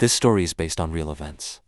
This story is based on real events.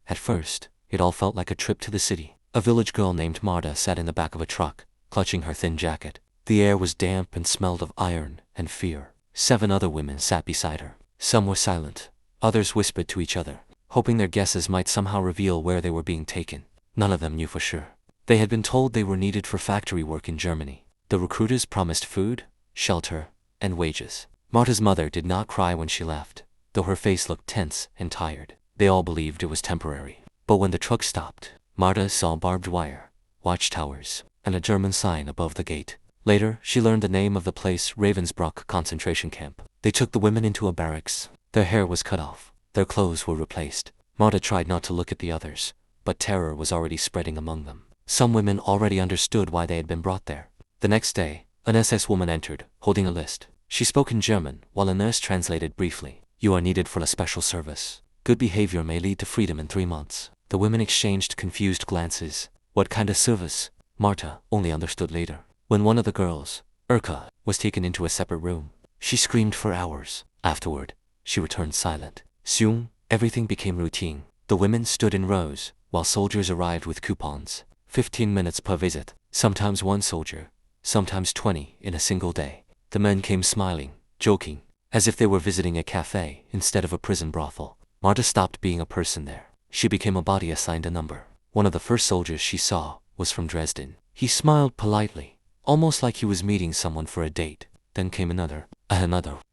At first, it all felt like a trip to the city. A village girl named Marta sat in the back of a truck, clutching her thin jacket. The air was damp and smelled of iron and fear. 7 other women sat beside her. Some were silent, others whispered to each other, hoping their guesses might somehow reveal where they were being taken. None of them knew for sure. They had been told they were needed for factory work in Germany. The recruiters promised food, shelter, and wages. Marta's mother did not cry when she left, though her face looked tense and tired. They all believed it was temporary. But when the truck stopped, Marta saw barbed wire, watchtowers, and a German sign above the gate. Later, she learned the name of the place, Ravensbrück concentration camp. They took the women into a barracks. Their hair was cut off. Their clothes were replaced. Marta tried not to look at the others, but terror was already spreading among them. Some women already understood why they had been brought there. The next day, an SS woman entered, holding a list. She spoke in German, while a nurse translated briefly. "You are needed for a special service. Good behavior may lead to freedom in 3 months." The women exchanged confused glances. What kind of service? Marta only understood later. When one of the girls, Urka, was taken into a separate room, she screamed for hours. Afterward, she returned silent. Soon, everything became routine. The women stood in rows, while soldiers arrived with coupons. 15 minutes per visit, sometimes 1 soldier, sometimes 20 in a single day. The men came smiling, joking, as if they were visiting a cafe instead of a prison brothel. Marta stopped being a person there. She became a body assigned a number. One of the first soldiers she saw was from Dresden. He smiled politely, almost like he was meeting someone for a date. Then came another,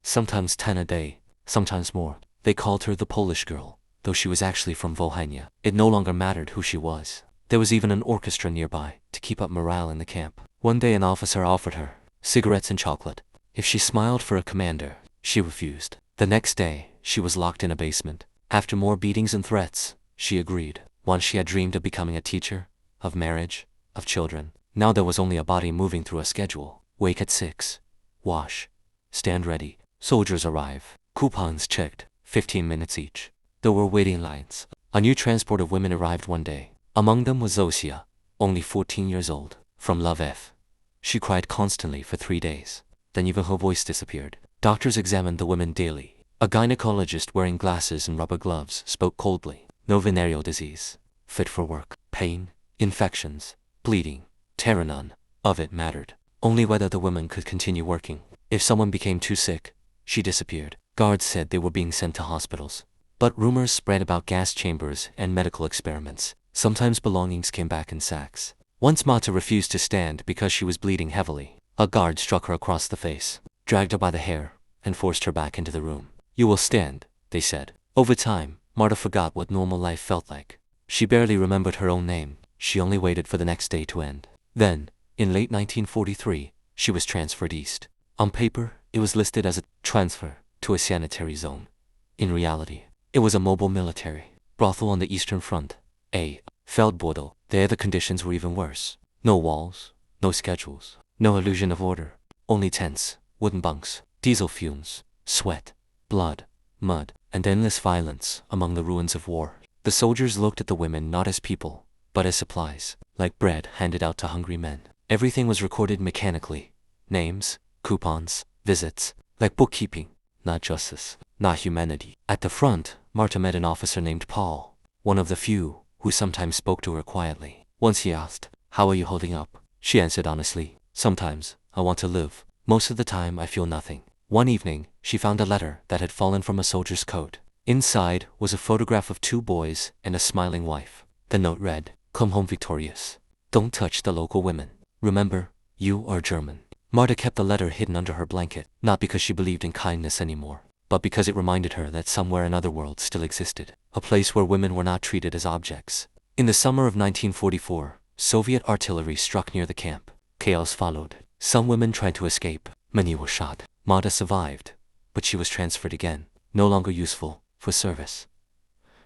sometimes 10 a day, sometimes more. They called her the Polish girl, though she was actually from Volhynia. It no longer mattered who she was. There was even an orchestra nearby to keep up morale in the camp. One day an officer offered her cigarettes and chocolate. If she smiled for a commander, she refused. The next day, she was locked in a basement. After more beatings and threats, she agreed. Once she had dreamed of becoming a teacher, of marriage, of children. Now there was only a body moving through a schedule. Wake at 6. Wash. Stand ready. Soldiers arrive. Coupons checked. 15 minutes each. There were waiting lines. A new transport of women arrived one day. Among them was Zosia, only 14 years old, from Lviv. She cried constantly for 3 days. Then even her voice disappeared. Doctors examined the women daily. A gynecologist wearing glasses and rubber gloves spoke coldly. No venereal disease. Fit for work. Pain, infections, bleeding, terror, none of it mattered. Only whether the women could continue working. If someone became too sick, she disappeared. Guards said they were being sent to hospitals. But rumors spread about gas chambers and medical experiments. Sometimes belongings came back in sacks. Once Marta refused to stand because she was bleeding heavily. A guard struck her across the face, dragged her by the hair, and forced her back into the room. "You will stand," they said. Over time, Marta forgot what normal life felt like. She barely remembered her own name. She only waited for the next day to end. Then, in late 1943, she was transferred east. On paper, it was listed as a transfer to a sanitary zone. In reality, it was a mobile military brothel on the Eastern Front, a Feldbordel. There the conditions were even worse. No walls, no schedules, no illusion of order. Only tents, wooden bunks, diesel fumes, sweat, blood, mud, and endless violence among the ruins of war. The soldiers looked at the women not as people, but as supplies, like bread handed out to hungry men. Everything was recorded mechanically. Names, coupons, visits, like bookkeeping, not justice, not humanity. At the front, Marta met an officer named Paul, one of the few who sometimes spoke to her quietly. Once he asked, "How are you holding up?" She answered honestly, "Sometimes, I want to live. Most of the time, I feel nothing." One evening, she found a letter that had fallen from a soldier's coat. Inside was a photograph of 2 boys and a smiling wife. The note read, "Come home victorious. Don't touch the local women. Remember, you are German." Marta kept the letter hidden under her blanket, not because she believed in kindness anymore, but because it reminded her that somewhere another world still existed, a place where women were not treated as objects. In the summer of 1944, Soviet artillery struck near the camp. Chaos followed. Some women tried to escape. Many were shot. Marta survived, but she was transferred again, no longer useful for service.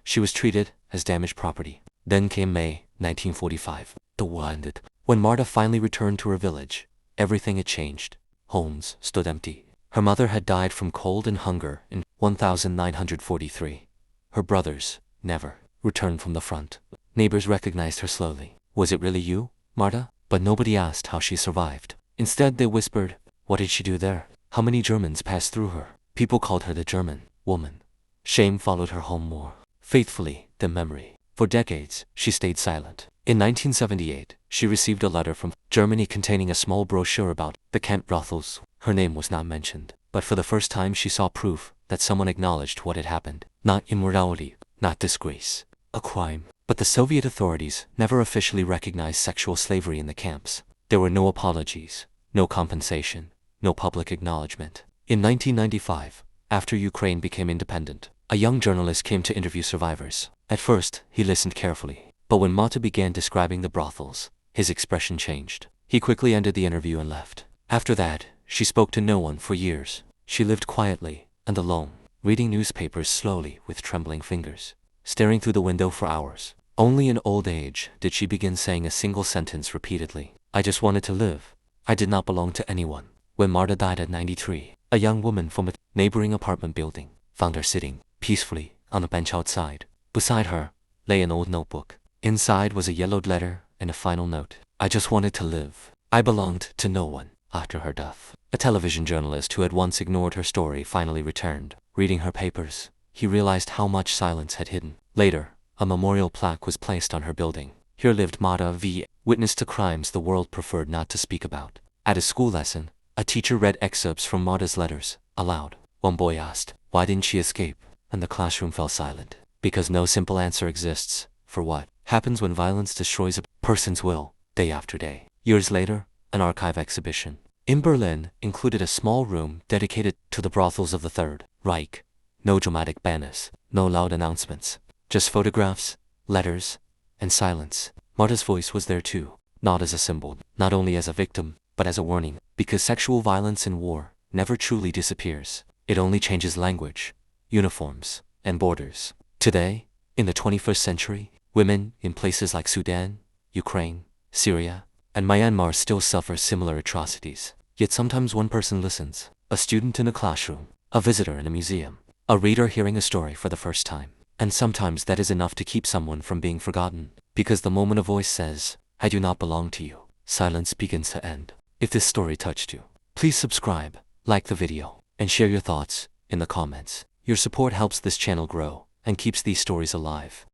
She was treated as damaged property. Then came May 1945. The war ended. When Marta finally returned to her village, everything had changed. Homes stood empty. Her mother had died from cold and hunger in 1943. Her brothers never returned from the front. Neighbors recognized her slowly. "Was it really you, Marta?" But nobody asked how she survived. Instead, they whispered, "What did she do there? How many Germans passed through her?" People called her the German woman, Shame followed her home more faithfully than memory. For decades, she stayed silent. In 1978, she received a letter from Germany containing a small brochure about the Kent brothels. Her name was not mentioned, but for the first time she saw proof that someone acknowledged what had happened. Not immorality, not disgrace, a crime. But the Soviet authorities never officially recognized sexual slavery in the camps. There were no apologies, no compensation, no public acknowledgement. In 1995, after Ukraine became independent, a young journalist came to interview survivors. At first, he listened carefully, but when Marta began describing the brothels, his expression changed. He quickly ended the interview and left. After that, she spoke to no one for years. She lived quietly and alone, reading newspapers slowly with trembling fingers, staring through the window for hours. Only in old age did she begin saying a single sentence repeatedly. I just wanted to live. I did not belong to anyone. When Marta died at 93, a young woman from a neighboring apartment building found her sitting peacefully on a bench outside. Beside her lay an old notebook. Inside was a yellowed letter and a final note. I just wanted to live. I belonged to no one. After her death, a television journalist who had once ignored her story finally returned. Reading her papers, he realized how much silence had hidden. Later, a memorial plaque was placed on her building. Here lived Marta V, witness to crimes the world preferred not to speak about. At a school lesson, a teacher read excerpts from Marta's letters aloud. One boy asked, "Why didn't she escape?" And the classroom fell silent. Because no simple answer exists for what happens when violence destroys a person's will, day after day. Years later, an archive exhibition in Berlin included a small room dedicated to the brothels of the Third Reich. No dramatic banners, no loud announcements, just photographs, letters, and silence. Marta's voice was there too, not as a symbol, not only as a victim, but as a warning, because sexual violence in war never truly disappears. It only changes language, uniforms, and borders. Today, in the 21st century, women in places like Sudan, Ukraine, Syria, and Myanmar still suffer similar atrocities. Yet sometimes one person listens, a student in a classroom, a visitor in a museum, a reader hearing a story for the first time. And sometimes that is enough to keep someone from being forgotten, because the moment a voice says, "I do not belong to you," silence begins to end. If this story touched you, please subscribe, like the video, and share your thoughts in the comments. Your support helps this channel grow and keeps these stories alive.